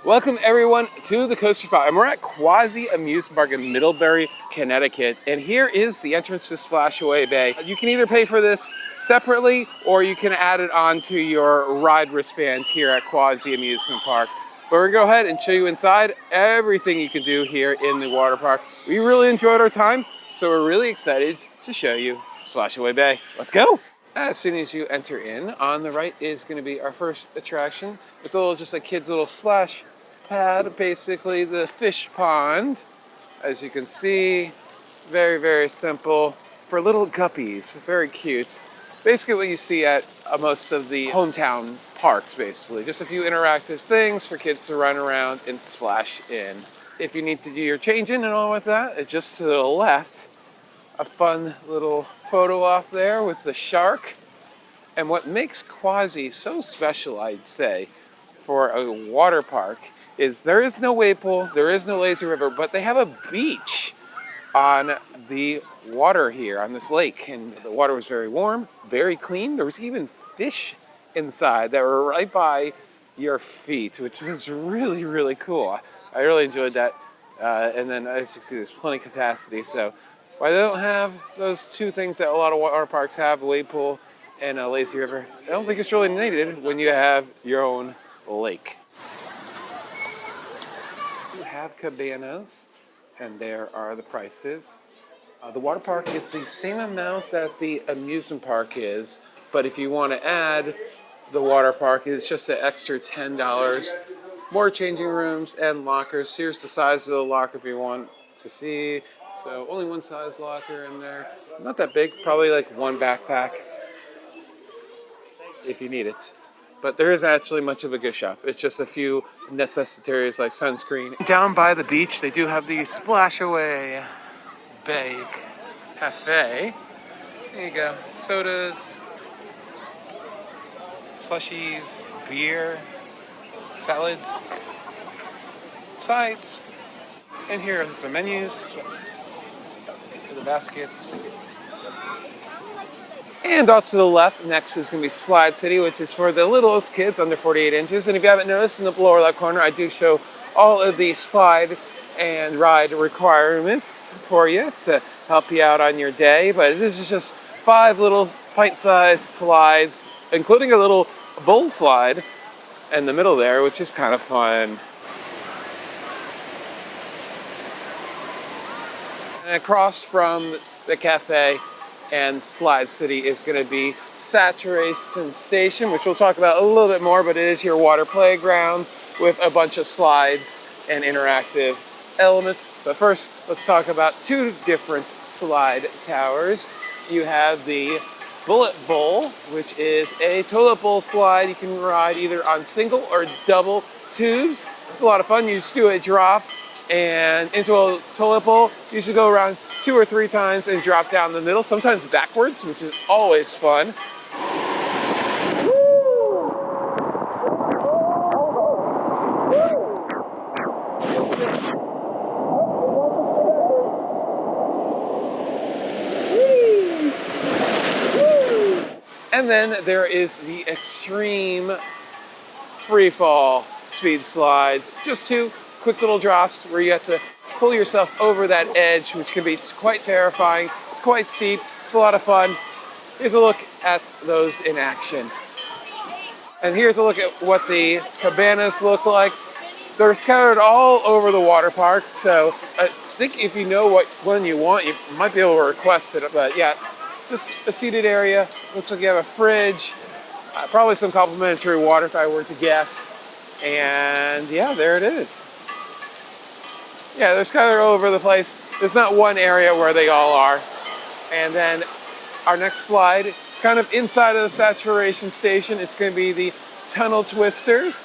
Welcome everyone to the Coaster Spot, and we're at Quassy Amusement Park in Middlebury, Connecticut. And here is the entrance to Splashaway Bay. You can either pay for this separately, or you can add it onto your ride wristband here at Quassy Amusement Park. But we're gonna go ahead and show you inside everything you can do here in the water park. We really enjoyed our time, so we're really excited to show you Splashaway Bay. Let's go! As soon as you enter in, on the right is going to be our first attraction. It's a little, just a kid's little splash pad, basically the fish pond. As you can see, very, very simple for little guppies, very cute. Basically what you see at most of the hometown parks, basically. Just a few interactive things for kids to run around and splash in. If you need to do your changing and all with that, it's just to the left. A fun little photo op there with the shark. And what makes Quassy so special, I'd say, for a water park is there is no wave pool, there is no lazy river, but they have a beach on the water here on this lake. And the water was very warm, very clean. There was even fish inside that were right by your feet, which was really, really cool. I really enjoyed that. And then as you can see, there's plenty of capacity. So why they don't have those two things that a lot of water parks have, a wave pool and a lazy river, I don't think it's really needed when you have your own lake. You have Cabanas, and there are the prices. The water park is the same amount that the amusement park is, but if you want to add the water park, it's just an extra $10. More changing rooms and lockers. Here's the size of the locker if you want to see. So only one size locker in there. Not that big, probably like one backpack if you need it. But there isn't actually much of a gift shop. It's just a few necessitaries like sunscreen. Down by the beach, they do have the Splashaway Bay Cafe. There you go. Sodas, slushies, beer, salads, sides. And here are some menus. The baskets. And off to the left, next is going to be Slide City, which is for the littlest kids under 48 inches. And if you haven't noticed, in the lower left corner, I do show all of the slide and ride requirements for you to help you out on your day. But this is just 5 little pint-sized slides, including a little bull slide in the middle there, which is kind of fun. And across from the cafe and Slide City is going to be Saturation Station, which we'll talk about a little bit more, but it is your water playground with a bunch of slides and interactive elements. But first, let's talk about 2 different slide towers. You have the Bullet Bowl, which is a toilet bowl slide. You can ride either on single or double tubes. It's a lot of fun. You just do a drop and into a toilet bowl. You should go around 2 or 3 times and drop down the middle, sometimes backwards, which is always fun. And then there is the extreme free fall speed slides. Just 2 quick little drops where you have to pull yourself over that edge, which can be quite terrifying. It's quite steep. It's a lot of fun. Here's a look at those in action. And here's a look at what the cabanas look like. They're scattered all over the water park, so I think if you know what one you want, you might be able to request it. But yeah, just a seated area. Looks like you have a fridge, probably some complimentary water if I were to guess. And yeah, there it is. Yeah, they're scattered all over the place. There's not one area where they all are. And then our next slide, it's kind of inside of the Saturation Station. It's going to be the Tunnel Twisters.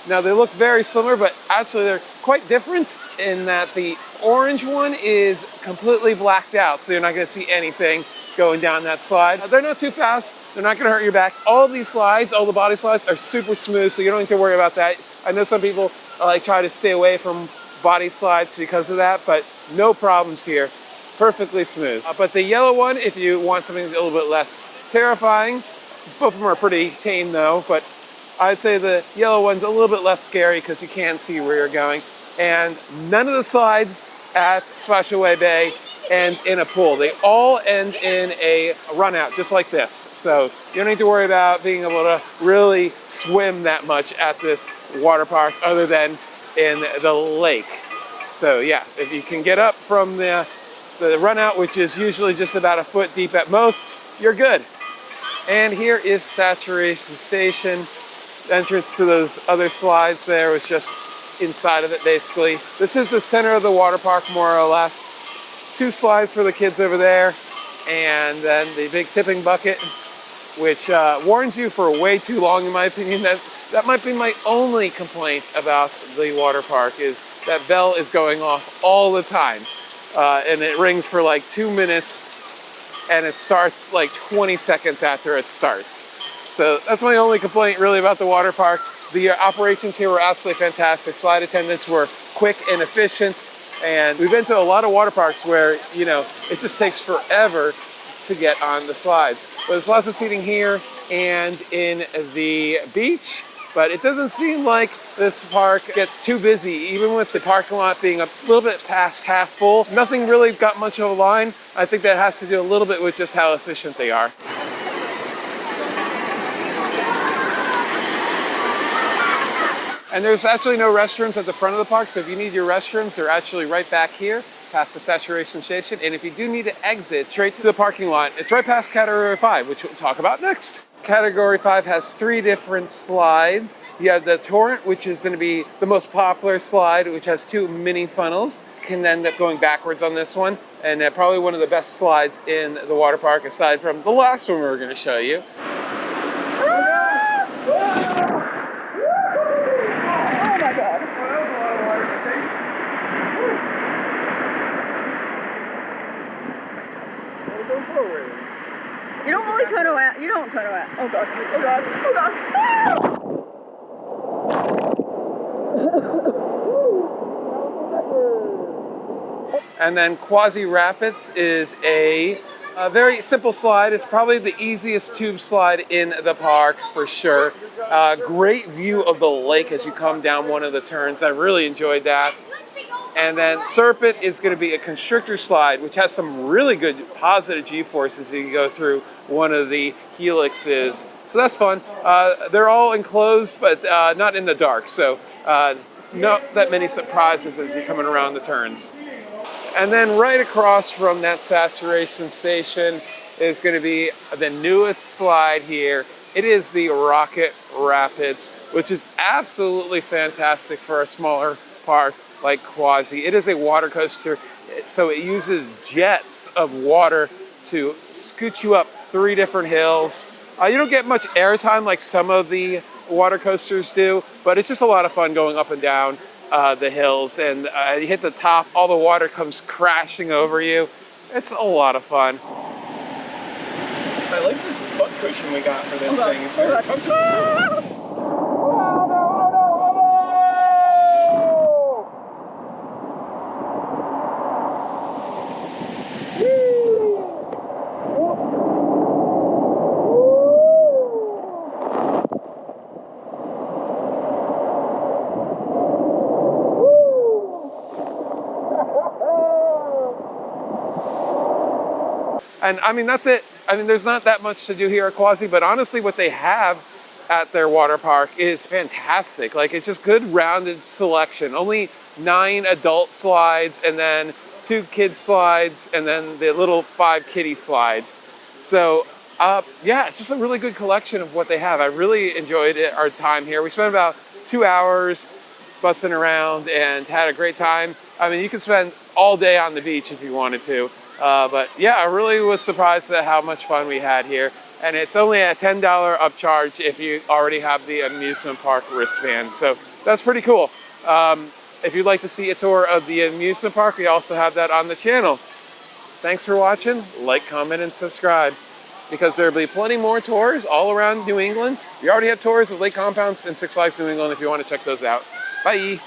Now they look very similar, but actually they're quite different in that the orange one is completely blacked out, so you're not going to see anything going down that slide. They're not too fast. They're not going to hurt your back. All of these slides, all the body slides are super smooth, so you don't need to worry about that. I know some people try to stay away from body slides because of that, but no problems here. Perfectly smooth. But the yellow one, if you want something a little bit less terrifying, both of them are pretty tame though, but I'd say the yellow one's a little bit less scary because you can see where you're going. And none of the slides at Splashaway Bay end in a pool. They all end in a run out, just like this. So you don't need to worry about being able to really swim that much at this water park other than in the lake. So yeah, if you can get up from the run out, which is usually just about a foot deep at most, you're good. And here is Saturation Station. The entrance to those other slides there was just inside of it, basically. This is the center of the water park, more or less. 2 slides for the kids over there, and then the big tipping bucket, which warns you for way too long, in my opinion. That might be my only complaint about the water park, is that bell is going off all the time. And it rings for like 2 minutes, and it starts like 20 seconds after it starts. So that's my only complaint really about the water park. The operations here were absolutely fantastic. Slide attendants were quick and efficient. And we've been to a lot of water parks where, you know, it just takes forever to get on the slides. But there's lots of seating here and in the beach. But it doesn't seem like this park gets too busy, even with the parking lot being a little bit past half full. Nothing really got much of a line. I think that has to do a little bit with just how efficient they are. And there's actually no restrooms at the front of the park, so if you need your restrooms, they're actually right back here, past the Saturation Station. And if you do need to exit straight to the parking lot, it's right past Category 5, which we'll talk about next. Category 5 has 3 different slides. You have the Torrent, which is going to be the most popular slide, which has 2 mini funnels. You can end up going backwards on this one, and probably one of the best slides in the water park, aside from the last one we were going to show you. You don't really turn around. You don't turn around. Oh God. Oh God. Oh God. And then Quassy Rapids is a very simple slide. It's probably the easiest tube slide in the park for sure. Great view of the lake as you come down one of the turns. I really enjoyed that. And then Serpent is going to be a constrictor slide, which has some really good positive G-forces as you go through one of the helixes. So that's fun. They're all enclosed, but not in the dark. So not that many surprises as you're coming around the turns. And then right across from that Saturation Station is going to be the newest slide here. It is the Rocket Rapids, which is absolutely fantastic for a smaller park like Quassy. It is a water coaster, so it uses jets of water to scoot you up 3 different hills. You don't get much airtime like some of the water coasters do, but it's just a lot of fun going up and down the hills. And you hit the top, all the water comes crashing over you. It's a lot of fun. I like this butt cushion we got for this thing. It's very comfortable. And I mean, that's it. I mean, there's not that much to do here at Quassy, but honestly, what they have at their water park is fantastic. Like, it's just good rounded selection. Only 9 adult slides, and then 2 kid slides, and then the little 5 kiddie slides. So yeah, it's just a really good collection of what they have. I really enjoyed our time here. We spent about 2 hours butzing around and had a great time. I mean, you could spend all day on the beach if you wanted to. But yeah, I really was surprised at how much fun we had here. And it's only a $10 upcharge if you already have the amusement park wristband. So that's pretty cool. If you'd like to see a tour of the amusement park, we also have that on the channel. Thanks for watching. Like, comment, and subscribe, because there'll be plenty more tours all around New England. We already have tours of Lake Compounce and Six Flags New England if you want to check those out. Bye.